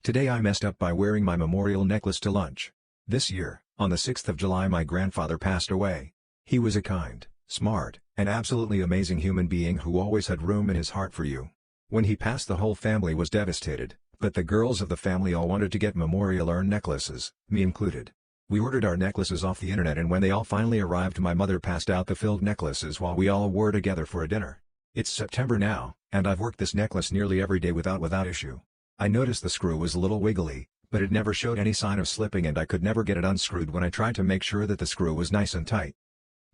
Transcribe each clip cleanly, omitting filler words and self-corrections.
Today I messed up by wearing my memorial necklace to lunch. This year, on the 6th of July, my grandfather passed away. He was a kind, smart, and absolutely amazing human being who always had room in his heart for you. When he passed, the whole family was devastated, but the girls of the family all wanted to get memorial urn necklaces, me included. We ordered our necklaces off the internet, and when they all finally arrived, my mother passed out the filled necklaces while we all were together for a dinner. It's September now, and I've worked this necklace nearly every day without issue. I noticed the screw was a little wiggly, but it never showed any sign of slipping, and I could never get it unscrewed when I tried to make sure that the screw was nice and tight.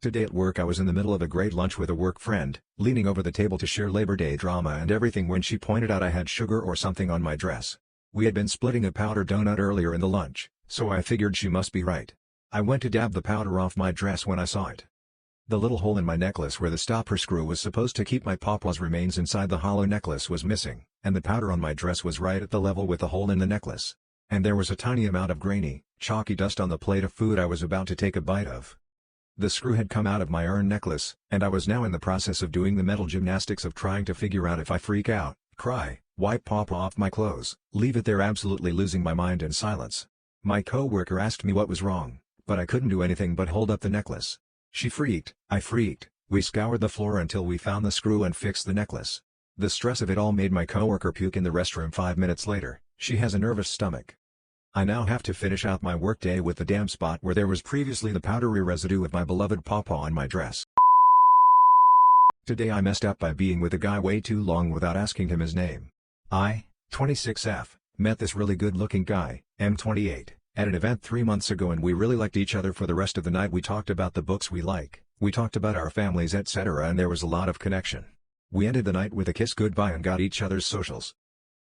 Today at work I was in the middle of a great lunch with a work friend, leaning over the table to share Labor Day drama and everything, when she pointed out I had sugar or something on my dress. We had been splitting a powder donut earlier in the lunch, so I figured she must be right. I went to dab the powder off my dress when I saw it. The little hole in my necklace where the stopper screw was supposed to keep my papa's remains inside the hollow necklace was missing, and the powder on my dress was right at the level with the hole in the necklace. And there was a tiny amount of grainy, chalky dust on the plate of food I was about to take a bite of. The screw had come out of my urn necklace, and I was now in the process of doing the mental gymnastics of trying to figure out if I freak out, cry, wipe papa off my clothes, leave it there absolutely losing my mind in silence. My coworker asked me what was wrong, but I couldn't do anything but hold up the necklace. She freaked, I freaked, we scoured the floor until we found the screw and fixed the necklace. The stress of it all made my coworker puke in the restroom 5 minutes later. She has a nervous stomach. I now have to finish out my workday with the damp spot where there was previously the powdery residue of my beloved papa on my dress. Today I messed up by being with a guy way too long without asking him his name. I, 26F, met this really good-looking guy, M28, at an event 3 months ago, and we really liked each other. For the rest of the night we talked about the books we like, we talked about our families, etc., and there was a lot of connection. We ended the night with a kiss goodbye and got each other's socials.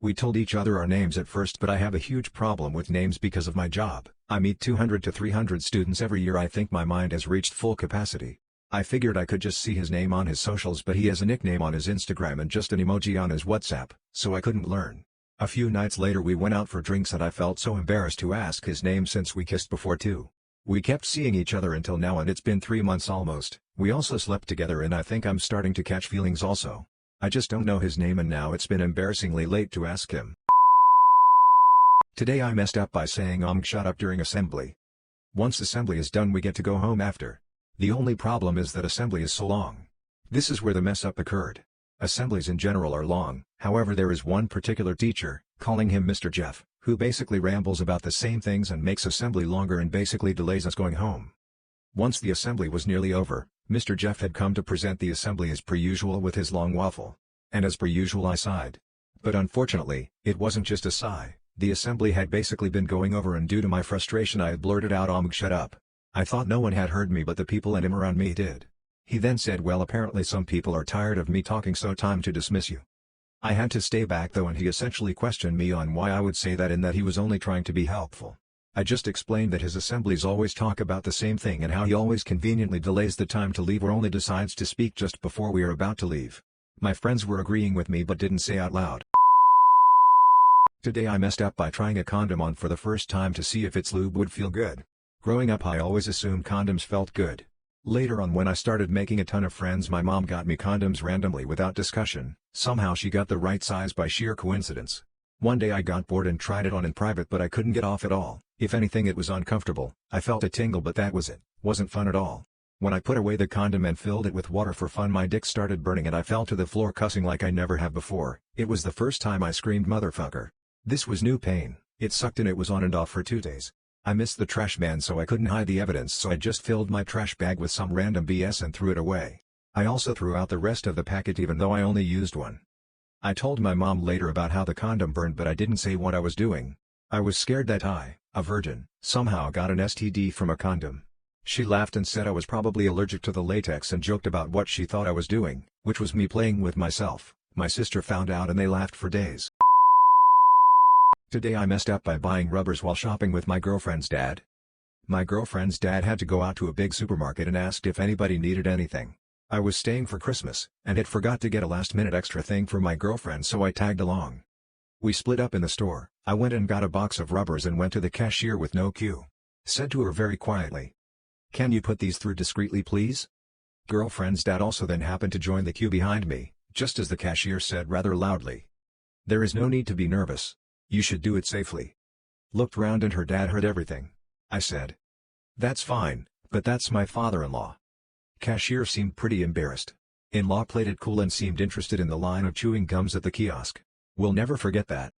We told each other our names at first, but I have a huge problem with names because of my job. I meet 200 to 300 students every year. I think my mind has reached full capacity. I figured I could just see his name on his socials, but he has a nickname on his Instagram and just an emoji on his WhatsApp, so I couldn't learn. A few nights later we went out for drinks and I felt so embarrassed to ask his name since we kissed before too. We kept seeing each other until now, and it's been 3 months almost. We also slept together, and I think I'm starting to catch feelings also. I just don't know his name, and now it's been embarrassingly late to ask him. Today I messed up by saying shut up during assembly. Once assembly is done we get to go home after. The only problem is that assembly is so long. This is where the mess up occurred. Assemblies in general are long, however there is one particular teacher, calling him Mr. Jeff, who basically rambles about the same things and makes assembly longer and basically delays us going home. Once the assembly was nearly over, Mr. Jeff had come to present the assembly as per usual with his long waffle. And as per usual I sighed. But unfortunately, it wasn't just a sigh. The assembly had basically been going over, and due to my frustration I had blurted out shut up. I thought no one had heard me, but the people and him around me did. He then said, well, apparently some people are tired of me talking, so time to dismiss you. I had to stay back though, and he essentially questioned me on why I would say that and that he was only trying to be helpful. I just explained that his assemblies always talk about the same thing and how he always conveniently delays the time to leave or only decides to speak just before we are about to leave. My friends were agreeing with me but didn't say out loud. Today I messed up by trying a condom on for the first time to see if its lube would feel good. Growing up I always assumed condoms felt good. Later on, when I started making a ton of friends, my mom got me condoms randomly without discussion. Somehow she got the right size by sheer coincidence. One day I got bored and tried it on in private, but I couldn't get off at all. If anything, it was uncomfortable. I felt a tingle, but that was it. Wasn't fun at all. When I put away the condom and filled it with water for fun, my dick started burning and I fell to the floor cussing like I never have before. It was the first time I screamed motherfucker. This was new pain. It sucked and it was on and off for 2 days. I missed the trash man, so I couldn't hide the evidence, so I just filled my trash bag with some random BS and threw it away. I also threw out the rest of the packet even though I only used one. I told my mom later about how the condom burned, but I didn't say what I was doing. I was scared that I, a virgin, somehow got an STD from a condom. She laughed and said I was probably allergic to the latex and joked about what she thought I was doing, which was me playing with myself. My sister found out and they laughed for days. Today I messed up by buying rubbers while shopping with my girlfriend's dad. My girlfriend's dad had to go out to a big supermarket and asked if anybody needed anything. I was staying for Christmas, and had forgot to get a last-minute extra thing for my girlfriend, so I tagged along. We split up in the store. I went and got a box of rubbers and went to the cashier with no cue. Said to her very quietly, "Can you put these through discreetly, please?" Girlfriend's dad also then happened to join the queue behind me, just as the cashier said rather loudly, "There is no need to be nervous. You should do it safely." Looked round and her dad heard everything. I said, "That's fine, but that's my father-in-law." Cashier seemed pretty embarrassed. In-law played it cool and seemed interested in the line of chewing gums at the kiosk. We'll never forget that.